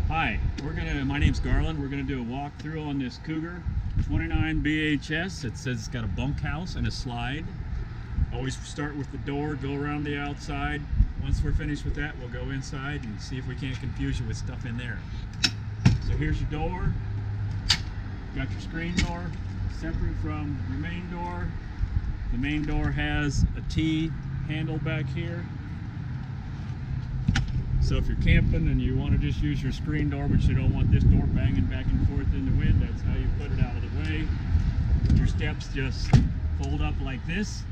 Hi, my name's Garland. We're gonna do a walkthrough on this Cougar 29 BHS. It says it's got a bunkhouse and a slide. Always start with the door, go around the outside. Once we're finished with that, we'll go inside and see if we can't confuse you with stuff in there. So here's your door. Got your screen door separate from your main door. The main door has a T handle back here. So if you're camping and you want to just use your screen door, but you don't want this door banging back and forth in the wind, that's how you put it out of the way. Your steps just fold up like this.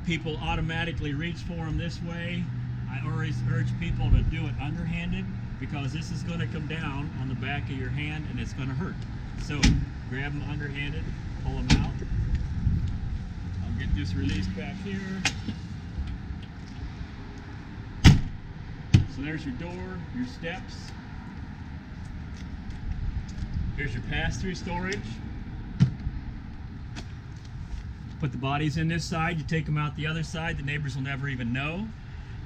People automatically reach for them this way. I always urge people to do it underhanded because this is going to come down on the back of your hand and it's going to hurt. So grab them underhanded, pull them out. I'll get this released back here. So there's your door, your steps. Here's your pass-through storage. Put the bodies in this side, you take them out the other side, the neighbors will never even know.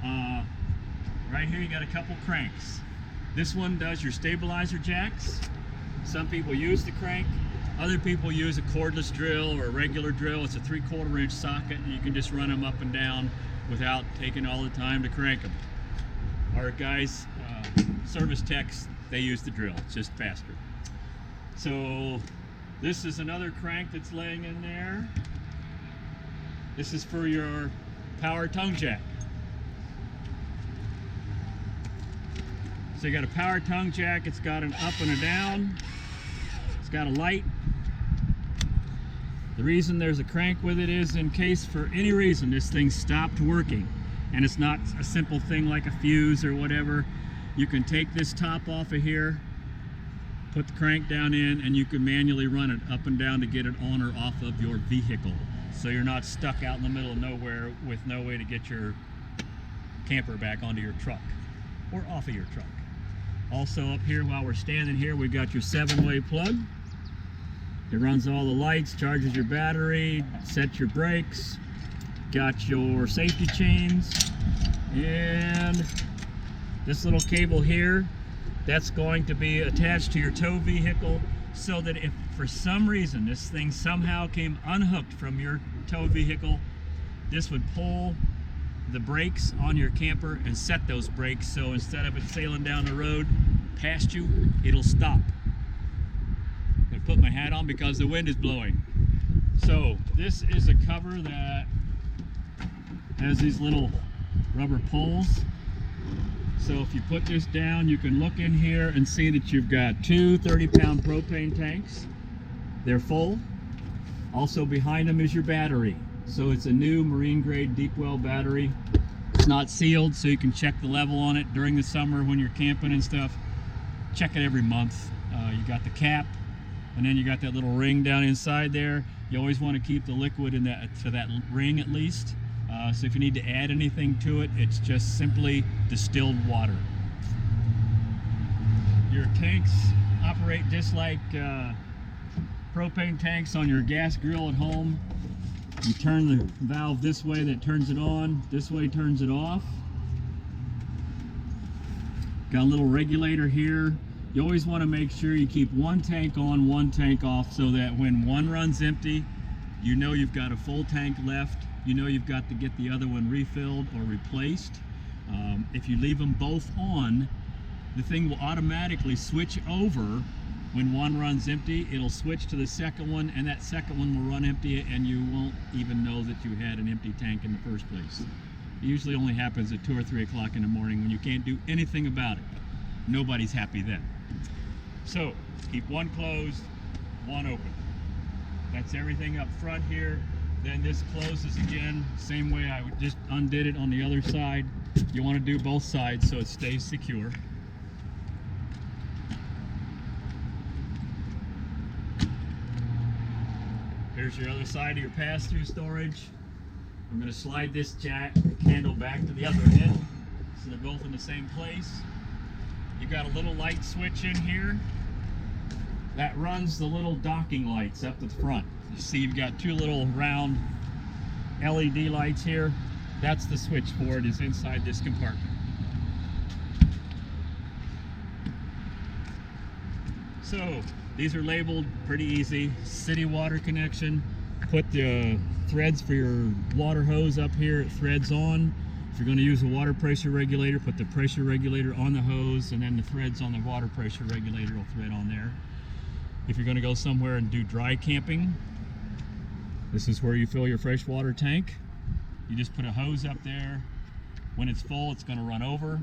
Right here you got a couple cranks. This one does your stabilizer jacks. Some people use the crank, other people use a cordless drill or a regular drill. It's a 3/4 inch socket and you can just run them up and down without taking all the time to crank them. Our guys, service techs, they use the drill, it's just faster. So this is another crank that's laying in there. This is for your power tongue jack. So you got a power tongue jack, it's got an up and a down, it's got a light. The reason there's a crank with it is in case for any reason this thing stopped working. And it's not a simple thing like a fuse or whatever. You can take this top off of here, put the crank down in, and you can manually run it up and down to get it on or off of your vehicle. So you're not stuck out in the middle of nowhere with no way to get your camper back onto your truck or off of your truck. Also up here while we're standing here, we've got your 7-way plug. It runs all the lights, charges your battery, sets your brakes. Got your safety chains, and this little cable here, that's going to be attached to your tow vehicle so that if for some reason this thing somehow came unhooked from your tow vehicle, this would pull the brakes on your camper and set those brakes, so instead of it sailing down the road past you, it'll stop. I'm going to put my hat on because the wind is blowing. So this is a cover that has these little rubber pulls. So if you put this down, you can look in here and see that you've got two 30-pound propane tanks. They're full. Also behind them is your battery. So it's a new marine grade deep well battery. It's not sealed, so you can check the level on it during the summer when you're camping and stuff. Check it every month. You got the cap, and then you got that little ring down inside there. You always want to keep the liquid in that ring at least. So if you need to add anything to it, it's just simply distilled water. Your tanks operate just like propane tanks on your gas grill at home. You turn the valve this way, that turns it on. This way turns it off. Got a little regulator here. You always want to make sure you keep one tank on, one tank off, so that when one runs empty, you know you've got a full tank left. You know you've got to get the other one refilled or replaced. If you leave them both on, the thing will automatically switch over. When one runs empty, it'll switch to the second one, and that second one will run empty, and you won't even know that you had an empty tank in the first place. It usually only happens at 2 or 3 o'clock in the morning when you can't do anything about it. Nobody's happy then. So keep one closed, one open. That's everything up front here. Then this closes again, same way I just undid it on the other side. You want to do both sides so it stays secure. Here's your other side of your pass-through storage. I'm going to slide this jack handle back to the other end so they're both in the same place. You've got a little light switch in here that runs the little docking lights up at the front. You see you've got two little round LED lights here. That's the switch for it, is inside this compartment. So these are labeled pretty easy. City water connection. Put the threads for your water hose up here. It threads on. If you're going to use a water pressure regulator, put the pressure regulator on the hose, and then the threads on the water pressure regulator will thread on there. If you're going to go somewhere and do dry camping, this is where you fill your freshwater tank. You just put a hose up there. When it's full, it's going to run over.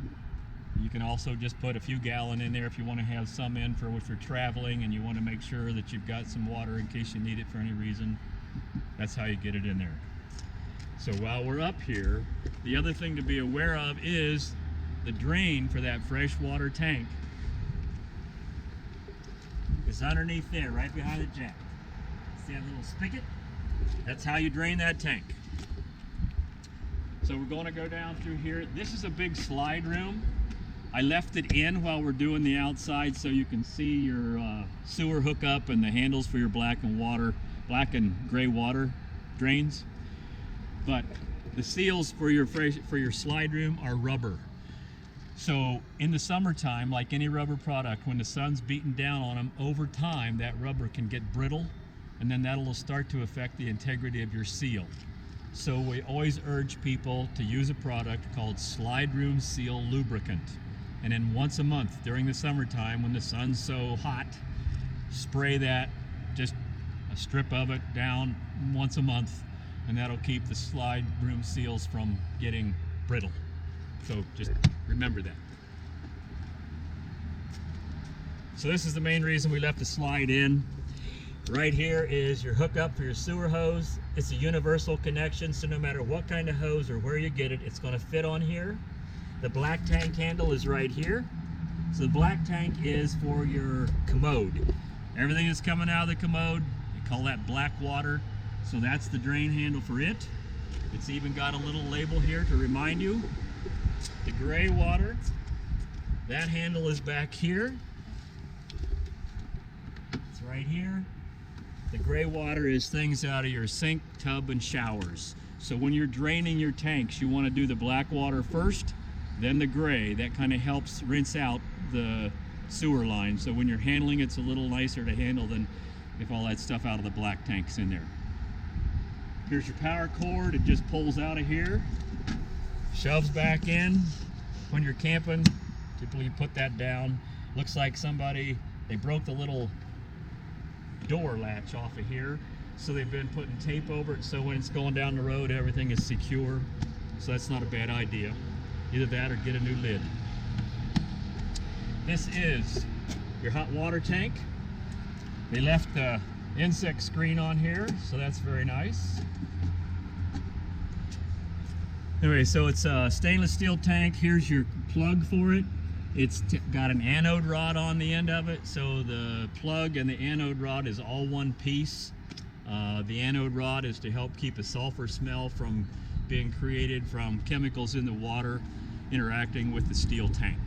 You can also just put a few gallon in there if you want to have some in for if you're traveling and you want to make sure that you've got some water in case you need it for any reason. That's how you get it in there. So while we're up here, the other thing to be aware of is the drain for that freshwater tank is underneath there, right behind the jack. See that little spigot? That's how you drain that tank. So we're going to go down through here. This is a big slide room. I left it in while we're doing the outside so you can see your sewer hookup and the handles for your black and gray water drains. But the seals for your slide room are rubber. So in the summertime, like any rubber product, when the sun's beating down on them, over time that rubber can get brittle, and then that'll start to affect the integrity of your seal. So we always urge people to use a product called Slide Room Seal Lubricant. And then once a month during the summertime when the sun's so hot, spray that, just a strip of it down once a month, and that'll keep the slide room seals from getting brittle. So just remember that. So this is the main reason we left the slide in. Right here is your hookup for your sewer hose. It's a universal connection, so no matter what kind of hose or where you get it, it's going to fit on here. The black tank handle is right here. So the black tank is for your commode. Everything that's coming out of the commode, we call that black water. So that's the drain handle for it. It's even got a little label here to remind you. The gray water, that handle is back here. It's right here. The gray water is things out of your sink, tub, and showers. So when you're draining your tanks, you want to do the black water first, then the gray. That kind of helps rinse out the sewer line. So when you're handling, it's a little nicer to handle than if all that stuff out of the black tank's in there. Here's your power cord. It just pulls out of here, shoves back in. When you're camping, typically you put that down. Looks like they broke the little door latch off of here, so they've been putting tape over it so when it's going down the road everything is secure. So that's not a bad idea. Either that or get a new lid. This is your hot water tank. They left the insect screen on here, so that's very nice. Anyway, so it's a stainless steel tank. Here's your plug for it. It's got an anode rod on the end of it, so the plug and the anode rod is all one piece. The anode rod is to help keep a sulfur smell from being created from chemicals in the water interacting with the steel tank.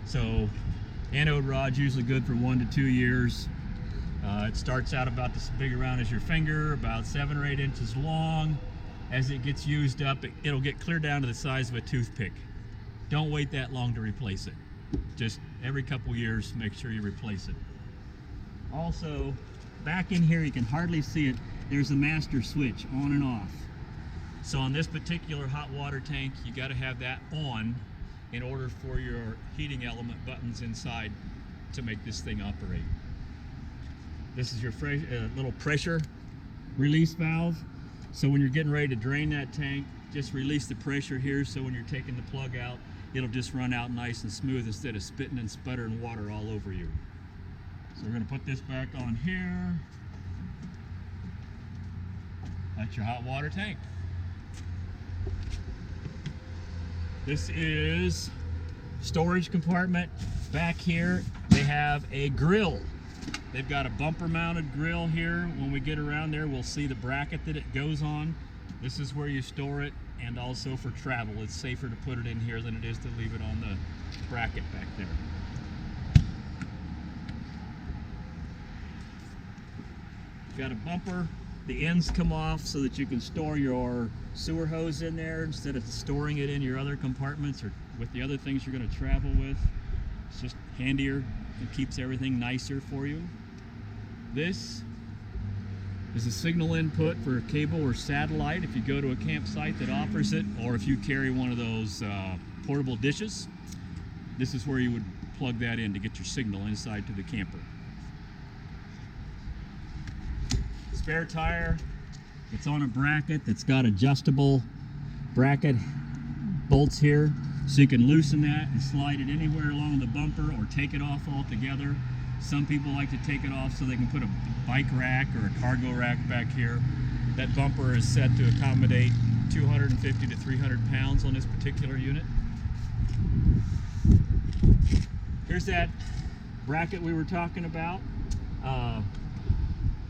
So anode rod's usually good for 1 to 2 years. It starts out about this big around as your finger, about 7 or 8 inches long. As it gets used up, it'll get clear down to the size of a toothpick. Don't wait that long to replace it. Just every couple years, make sure you replace it. Also, back in here, you can hardly see it, there's a master switch on and off. So on this particular hot water tank, you got to have that on in order for your heating element buttons inside to make this thing operate. This is your little pressure release valve. So when you're getting ready to drain that tank, just release the pressure here, so when you're taking the plug out, it'll just run out nice and smooth instead of spitting and sputtering water all over you. So we're going to put this back on here. That's your hot water tank. This is storage compartment. Back here they have a grill. They've got a bumper mounted grill here. When we get around there, we'll see the bracket that it goes on. This is where you store it, and also for travel. It's safer to put it in here than it is to leave it on the bracket back there. Got a bumper. The ends come off so that you can store your sewer hose in there instead of storing it in your other compartments or with the other things you're going to travel with. It's just handier. It keeps everything nicer for you. This is a signal input for cable or satellite if you go to a campsite that offers it, or if you carry one of those portable dishes. This is where you would plug that in to get your signal inside to the camper. Spare tire. It's on a bracket that's got adjustable bracket bolts here, so you can loosen that and slide it anywhere along the bumper or take it off altogether. Some people like to take it off so they can put a bike rack or a cargo rack back here. That bumper is set to accommodate 250 to 300 pounds on this particular unit. Here's that bracket we were talking about.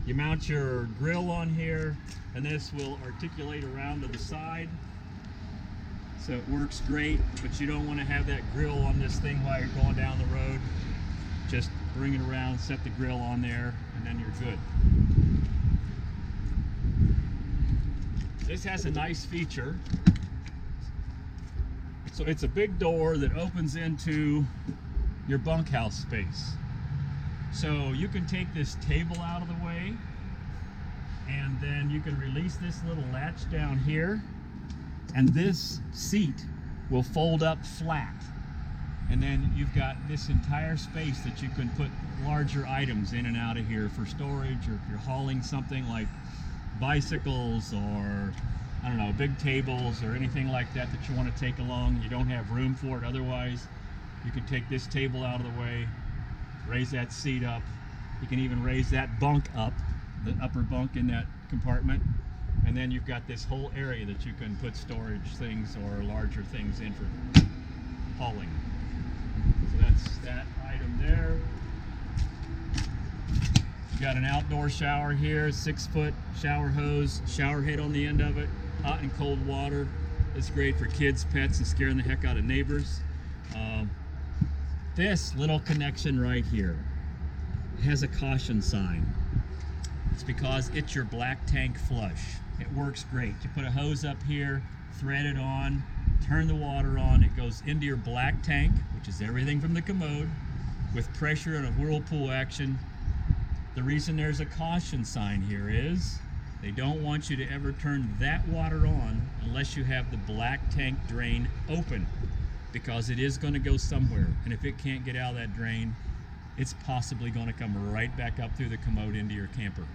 You mount your grill on here, and this will articulate around to the side. So it works great, but you don't want to have that grill on this thing while you're going down the road. Just bring it around, set the grill on there, and then you're good. This has a nice feature. So it's a big door that opens into your bunkhouse space. So you can take this table out of the way, and then you can release this little latch down here, and this seat will fold up flat. And then you've got this entire space that you can put larger items in and out of here for storage, or if you're hauling something like bicycles or, I don't know, big tables or anything like that that you want to take along. You don't have room for it otherwise. You can take this table out of the way, raise that seat up. You can even raise that bunk up, the upper bunk in that compartment. And then you've got this whole area that you can put storage things or larger things in for hauling. So that's that item there. You've got an outdoor shower here, 6-foot shower hose, shower head on the end of it, hot and cold water. It's great for kids, pets, and scaring the heck out of neighbors. This little connection right here has a caution sign. It's because it's your black tank flush. It works great. You put a hose up here, thread it on, turn the water on, it goes into your black tank, which is everything from the commode, with pressure and a whirlpool action. The reason there's a caution sign here is they don't want you to ever turn that water on unless you have the black tank drain open, because it is going to go somewhere, and if it can't get out of that drain, it's possibly going to come right back up through the commode into your camper.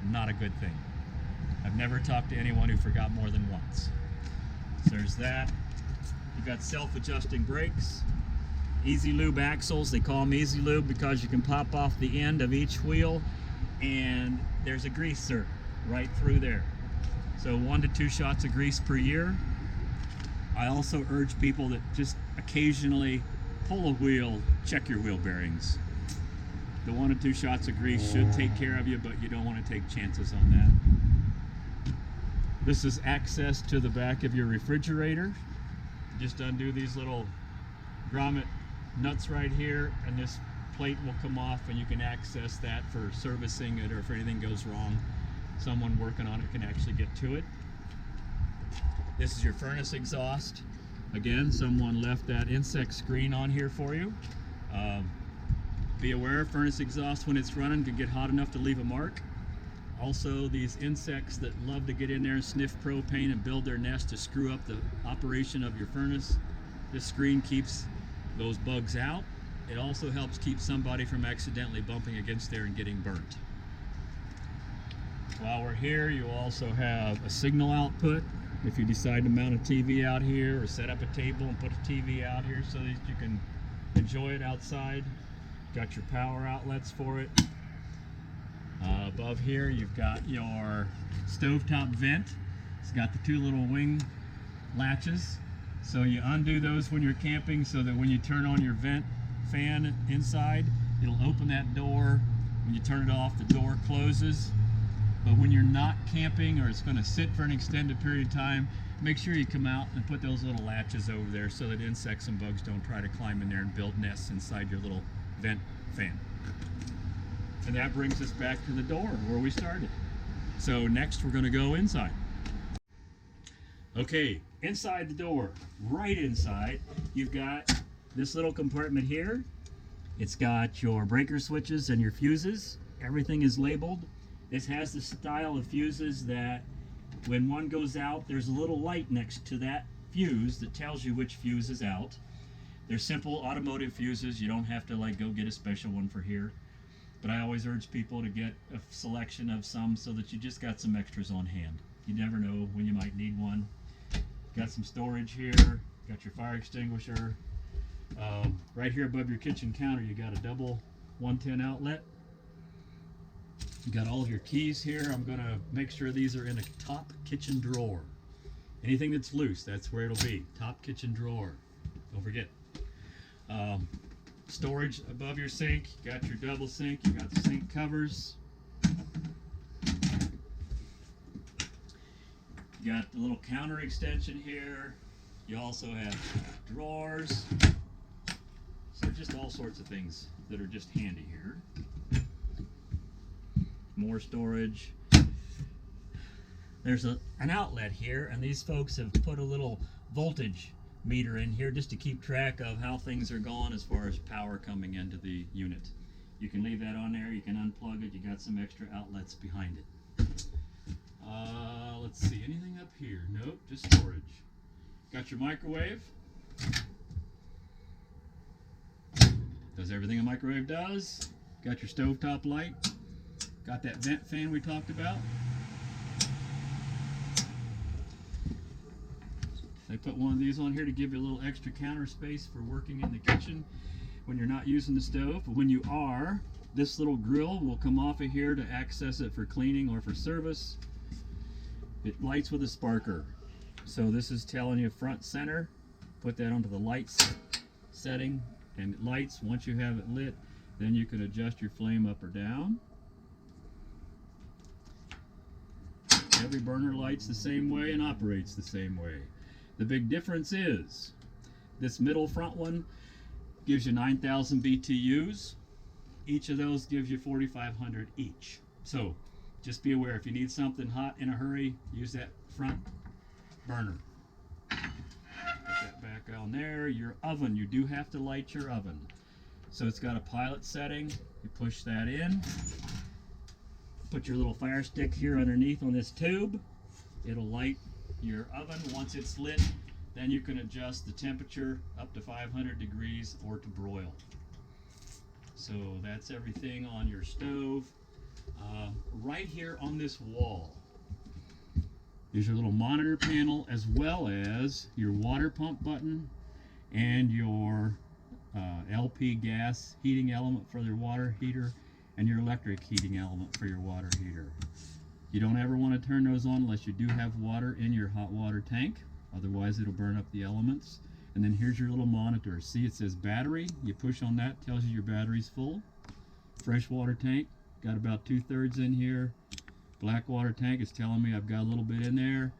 Not a good thing. I've never talked to anyone who forgot more than once. So there's that. You've got self-adjusting brakes, easy lube axles. They call them easy lube because you can pop off the end of each wheel, and there's a greaser right through there. So 1 to 2 shots of grease per year. I also urge people that just occasionally pull a wheel, check your wheel bearings. The 1 to 2 shots of grease should take care of you, but you don't want to take chances on that. This is access to the back of your refrigerator. Just undo these little grommet nuts right here, and this plate will come off, and you can access that for servicing it, or if anything goes wrong, someone working on it can actually get to it. This is your furnace exhaust. Again, someone left that insect screen on here for you. Be aware, furnace exhaust when it's running can get hot enough to leave a mark. Also, these insects that love to get in there and sniff propane and build their nest to screw up the operation of your furnace, this screen keeps those bugs out. It also helps keep somebody from accidentally bumping against there and getting burnt. While we're here, you'll also have a signal output if you decide to mount a TV out here, or set up a table and put a TV out here so that you can enjoy it outside. Got your power outlets for it. Above here you've got your stovetop vent. It's got the 2 little wing latches, so you undo those when you're camping so that when you turn on your vent fan inside, it'll open that door. When you turn it off, the door closes. But when you're not camping, or it's going to sit for an extended period of time, make sure you come out and put those little latches over there so that insects and bugs don't try to climb in there and build nests inside your little vent fan. And that brings us back to the door where we started. So next we're going to go inside. Okay, inside the door, right inside, you've got this little compartment here. It's got your breaker switches and your fuses. Everything is labeled. This has the style of fuses that when one goes out, there's a little light next to that fuse that tells you which fuse is out. They're simple automotive fuses. You don't have to like go get a special one for here. But I always urge people to get a selection of some so that you just got some extras on hand. You never know when you might need one. Got some storage here. Got your fire extinguisher. Right here above your kitchen counter, you got a double 110 outlet. You got all of your keys here. I'm going to make sure these are in a top kitchen drawer. Anything that's loose, that's where it'll be. Top kitchen drawer. Don't forget. Storage above your sink. You got your double sink. You got the sink covers. You got the little counter extension here. You also have drawers. So just all sorts of things that are just handy here. More storage. There's an outlet here, and these folks have put a little voltage meter in here just to keep track of how things are going as far as power coming into the unit. You can leave that on there, you can unplug it, you got some extra outlets behind it. Let's see, anything up here? Nope, just storage. Got your microwave. Does everything a microwave does. Got your stovetop light. Got that vent fan we talked about. They put one of these on here to give you a little extra counter space for working in the kitchen when you're not using the stove. But when you are, this little grill will come off of here to access it for cleaning or for service. It lights with a sparker. So this is telling you front center. Put that onto the lights setting and it lights. Once you have it lit, then you can adjust your flame up or down. Every burner lights the same way and operates the same way. The big difference is this middle front one gives you 9,000 BTUs. Each of those gives you 4,500 each. So just be aware, if you need something hot in a hurry, use that front burner. Put that back on there. Your oven, you do have to light your oven. So it's got a pilot setting. You push that in. Put your little fire stick here underneath on this tube. It'll light your oven. Once it's lit, then you can adjust the temperature up to 500 degrees or to broil. So that's everything on your stove. Right here on this wall is your little monitor panel, as well as your water pump button and your LP gas heating element for your water heater and your electric heating element for your water heater. You don't ever want to turn those on unless you do have water in your hot water tank. Otherwise it'll burn up the elements. And then here's your little monitor. See, it says battery. You push on that, tells you your battery's full. Fresh water tank, got about 2/3 in here. Black water tank is telling me I've got a little bit in there.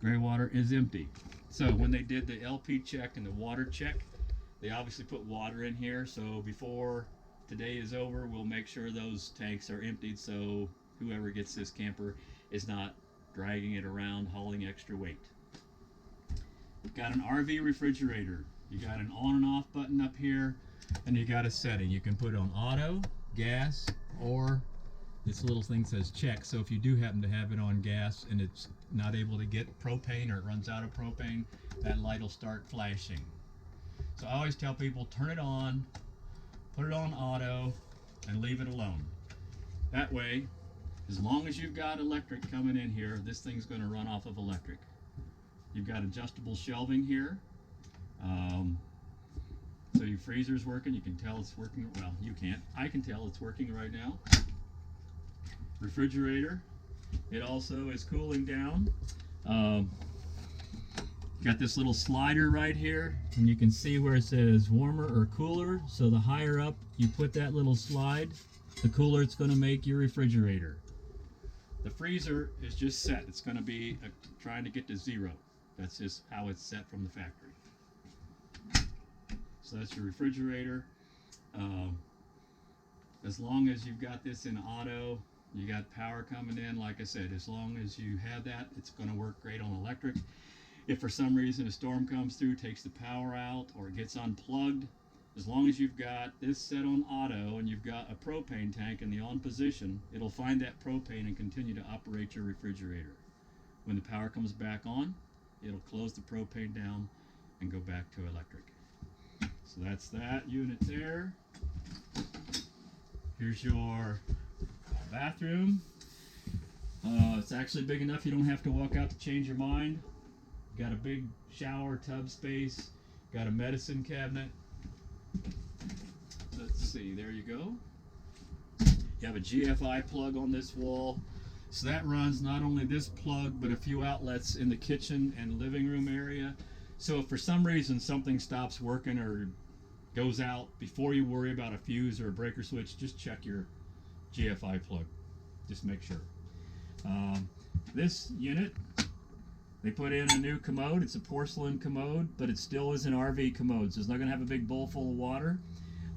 Gray water is empty. So when they did the LP check and the water check, they obviously put water in here. So before today is over, we'll make sure those tanks are emptied so whoever gets this camper is not dragging it around, hauling extra weight. We've got an RV refrigerator. You got an on and off button up here, and you got a setting. You can put it on auto, gas, or this little thing says check. So if you do happen to have it on gas and it's not able to get propane or it runs out of propane, that light will start flashing. So I always tell people, turn it on, put it on auto, and leave it alone. That way, as long as you've got electric coming in here, this thing's going to run off of electric. You've got adjustable shelving here. So your freezer's working. You can tell it's working. Well, you can't. I can tell it's working right now. Refrigerator. It also is cooling down. Got this little slider right here, and you can see where it says warmer or cooler. So the higher up you put that little slide, the cooler it's going to make your refrigerator. The freezer is just set. It's going to be trying to get to 0. That's just how it's set from the factory. So that's your refrigerator. As long as you've got this in auto, you got power coming in. Like I said, as long as you have that, it's going to work great on electric. If for some reason a storm comes through, takes the power out, or it gets unplugged, As long as you've got this set on auto and you've got a propane tank in the on position, it'll find that propane and continue to operate your refrigerator. When the power comes back on, it'll close the propane down and go back to electric. So that's that unit there. Here's your bathroom. It's actually big enough you don't have to walk out to change your mind. Got a big shower tub space. Got a medicine cabinet. Let's see, there you go. You have a GFI plug on this wall. So that runs not only this plug, but a few outlets in the kitchen and living room area. So if for some reason something stops working or goes out, before you worry about a fuse or a breaker switch, just check your GFI plug. Just make sure. This unit, they put in a new commode. It's a porcelain commode, but it still is an RV commode, so it's not going to have a big bowl full of water.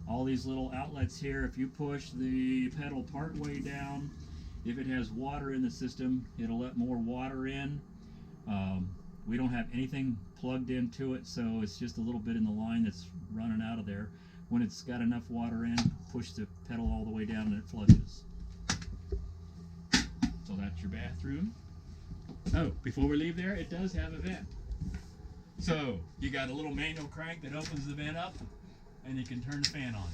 All these little outlets here, if you push the pedal part way down, if it has water in the system, it'll let more water in. We don't have anything plugged into it, so it's just a little bit in the line that's running out of there. When it's got enough water in, push the pedal all the way down and it flushes. So that's your bathroom. Oh, before we leave there, it does have a vent. So you got a little manual crank that opens the vent up, and you can turn the fan on.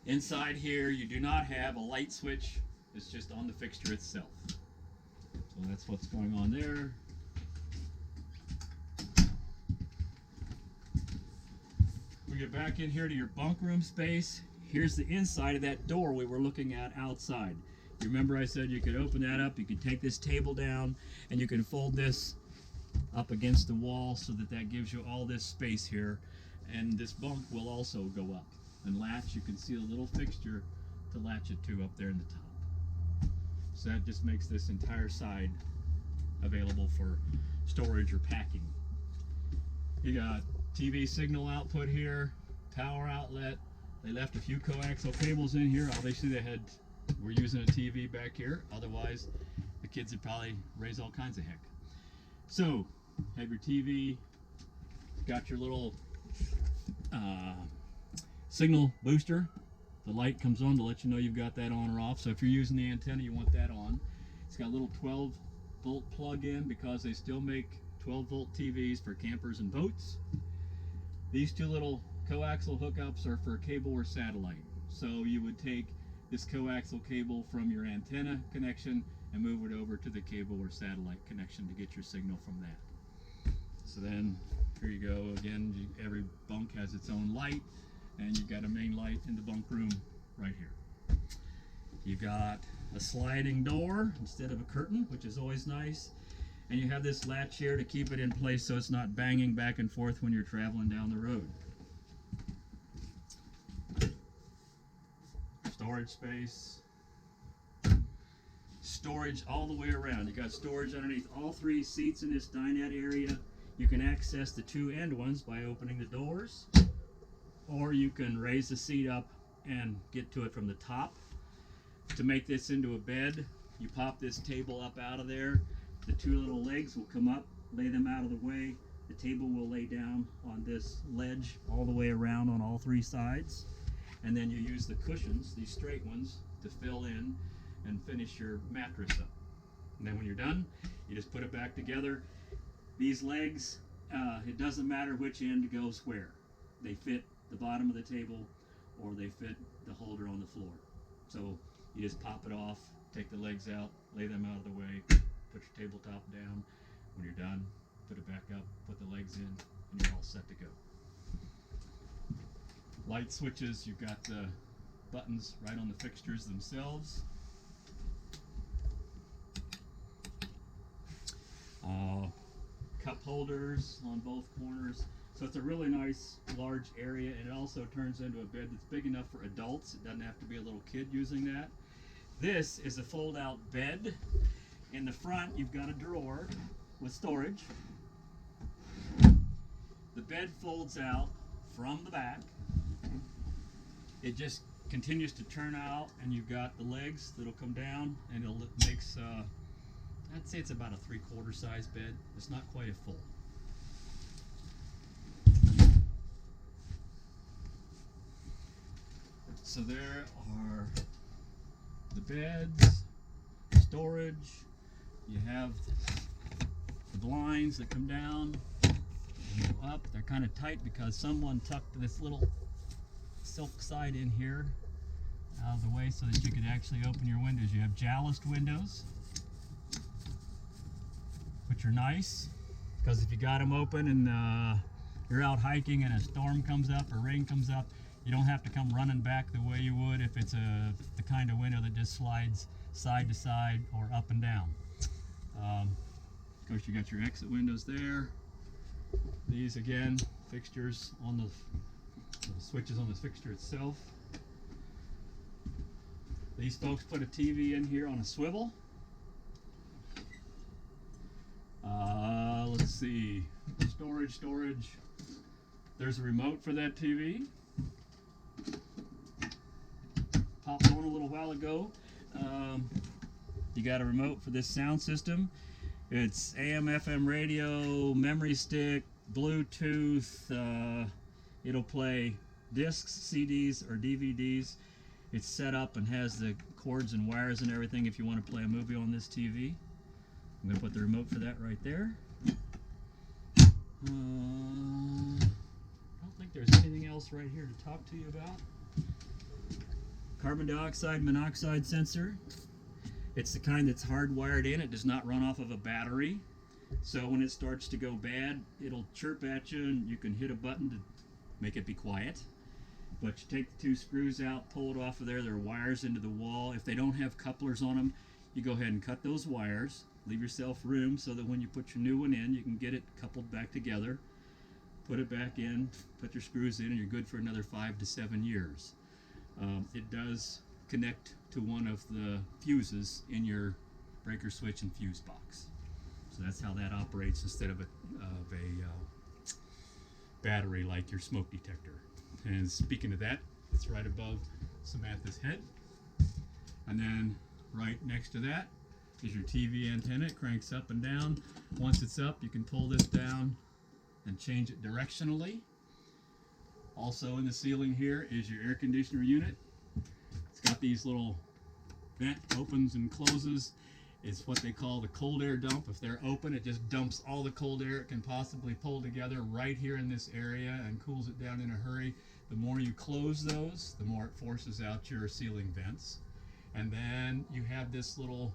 Inside here, you do not have a light switch. It's just on the fixture itself. So that's what's going on there. We get back in here to your bunk room space. Here's the inside of that door we were looking at outside. You remember I said you could open that up, you could take this table down, and you can fold this up against the wall so that that gives you all this space here. And this bunk will also go up and latch. You can see a little fixture to latch it to up there in the top. So that just makes this entire side available for storage or packing. You got TV signal output here, power outlet. They left a few coaxial cables in here. Obviously we're using a TV back here. Otherwise, the kids would probably raise all kinds of heck. So, have your TV, got your little signal booster. The light comes on to let you know you've got that on or off. So if you're using the antenna, you want that on. It's got a little 12-volt plug-in because they still make 12-volt TVs for campers and boats. These two little coaxial hookups are for cable or satellite. So you would take this coaxial cable from your antenna connection and move it over to the cable or satellite connection to get your signal from that. So then here you go again. Every bunk has its own light, and you've got a main light in the bunk room right here. You've got a sliding door instead of a curtain, which is always nice. And you have this latch here to keep it in place so it's not banging back and forth when you're traveling down the road. Storage space. Storage all the way around. You got storage underneath all three seats in this dinette area. You can access the two end ones by opening the doors, or you can raise the seat up and get to it from the top. To make this into a bed, you pop this table up out of there. The two little legs will come up, lay them out of the way. The table will lay down on this ledge all the way around on all three sides. And then you use the cushions, these straight ones, to fill in and finish your mattress up. And then when you're done, you just put it back together. These legs, it doesn't matter which end goes where. They fit the bottom of the table or they fit the holder on the floor. So you just pop it off, take the legs out, lay them out of the way, put your tabletop down. When you're done, put it back up, put the legs in, and you're all set to go. Light switches, you've got the buttons right on the fixtures themselves. Cup holders on both corners. So it's a really nice large area, and it also turns into a bed that's big enough for adults. It doesn't have to be a little kid using that. This is a fold-out bed. In the front, you've got a drawer with storage. The bed folds out from the back. It just continues to turn out, and you've got the legs that'll come down, and it makes I'd say it's about a 3/4 size bed. It's not quite a full. So there are the beds, storage. You have the blinds that come down and go up. They're kind of tight because someone tucked this little silk side in here out of the way so that you could actually open your windows. You have jalousied windows, which are nice because if you got them open and you're out hiking and a storm comes up or rain comes up, you don't have to come running back the way you would if it's the kind of window that just slides side to side or up and down. Of course, you got your exit windows there. These again, fixtures on the switches on the fixture itself. These folks put a TV in here on a swivel. Let's see, storage. There's a remote for that TV. Popped on a little while ago. You got a remote for this sound system. It's AM, FM radio, memory stick, Bluetooth. It'll play discs, CDs, or DVDs. It's set up and has the cords and wires and everything if you want to play a movie on this TV. I'm going to put the remote for that right there. I don't think there's anything else right here to talk to you about. Carbon dioxide, monoxide sensor. It's the kind that's hardwired in. It does not run off of a battery. So when it starts to go bad, it'll chirp at you and you can hit a button to make it be quiet. But you take the 2 screws out, pull it off of there. There are wires into the wall. If they don't have couplers on them, you go ahead and cut those wires. Leave yourself room so that when you put your new one in, you can get it coupled back together. Put it back in, put your screws in, and you're good for another 5 to 7 years. It does connect to one of the fuses in your breaker switch and fuse box. So that's how that operates instead of a battery like your smoke detector. And speaking of that, it's right above Samantha's head. And then right next to that is your TV antenna. It cranks up and down. Once it's up, you can pull this down and change it directionally. Also in the ceiling here is your air conditioner unit. It's got these little vent opens and closes. It's what they call the cold air dump. If they're open, it just dumps all the cold air it can possibly pull together right here in this area and cools it down in a hurry. The more you close those, the more it forces out your ceiling vents. And then you have this little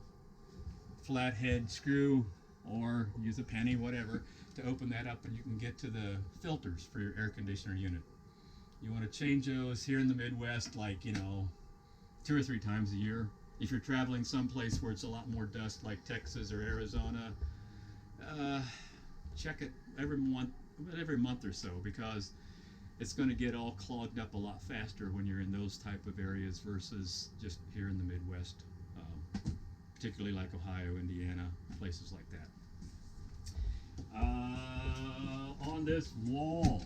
flathead screw, or use a penny, whatever, to open that up, and you can get to the filters for your air conditioner unit. You want to change those here in the Midwest, like, 2 or 3 times a year. If you're traveling someplace where it's a lot more dust, like Texas or Arizona, check it every month or so, because it's going to get all clogged up a lot faster when you're in those type of areas versus just here in the Midwest, particularly like Ohio, Indiana, places like that. On this wall,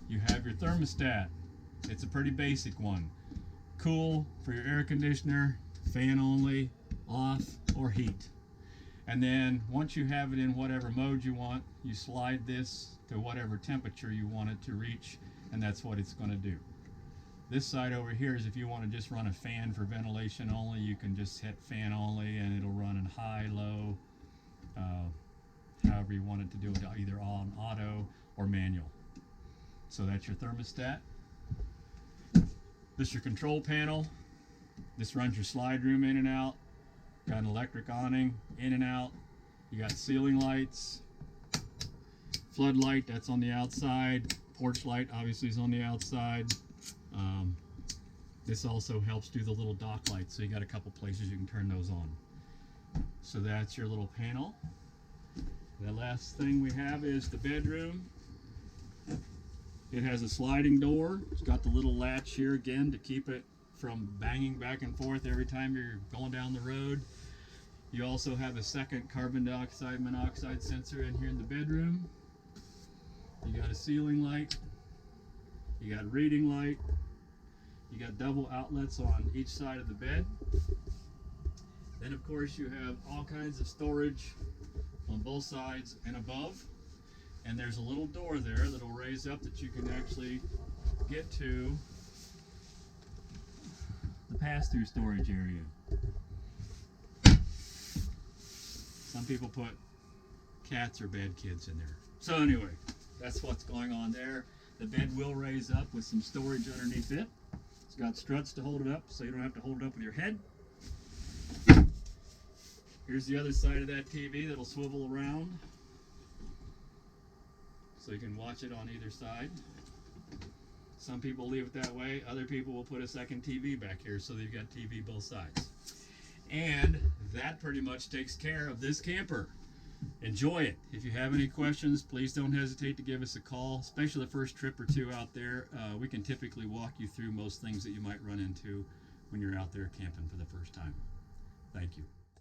you have your thermostat. It's a pretty basic one. Cool for your air conditioner, fan only, off, or heat. And then once you have it in whatever mode you want, you slide this to whatever temperature you want it to reach, and that's what it's going to do. This side over here is if you want to just run a fan for ventilation only, you can just hit fan only and it'll run in high, low, however you want it to do it, either on auto or manual. So that's your thermostat. This is your control panel. This runs your slide room in and out. Got an electric awning in and out. You got ceiling lights, floodlight, that's on the outside. Porch light obviously is on the outside. This also helps do the little dock lights, so you got a couple places you can turn those on. So that's your little panel. The last thing we have is the bedroom. It has a sliding door. It's got the little latch here again to keep it from banging back and forth every time you're going down the road. You also have a second carbon dioxide monoxide sensor in here in the bedroom. You got a ceiling light. You got a reading light. You got double outlets on each side of the bed. Then of course you have all kinds of storage on both sides and above. And there's a little door there that'll raise up that you can actually get to the pass-through storage area. Some people put cats or bad kids in there. So anyway, that's what's going on there. The bed will raise up with some storage underneath it. It's got struts to hold it up so you don't have to hold it up with your head. Here's the other side of that TV that'll swivel around so you can watch it on either side. Some people leave it that way. Other people will put a second TV back here so that you've got TV both sides. And that pretty much takes care of this camper. Enjoy it. If you have any questions, please don't hesitate to give us a call, especially the first trip or two out there. We can typically walk you through most things that you might run into when you're out there camping for the first time. Thank you.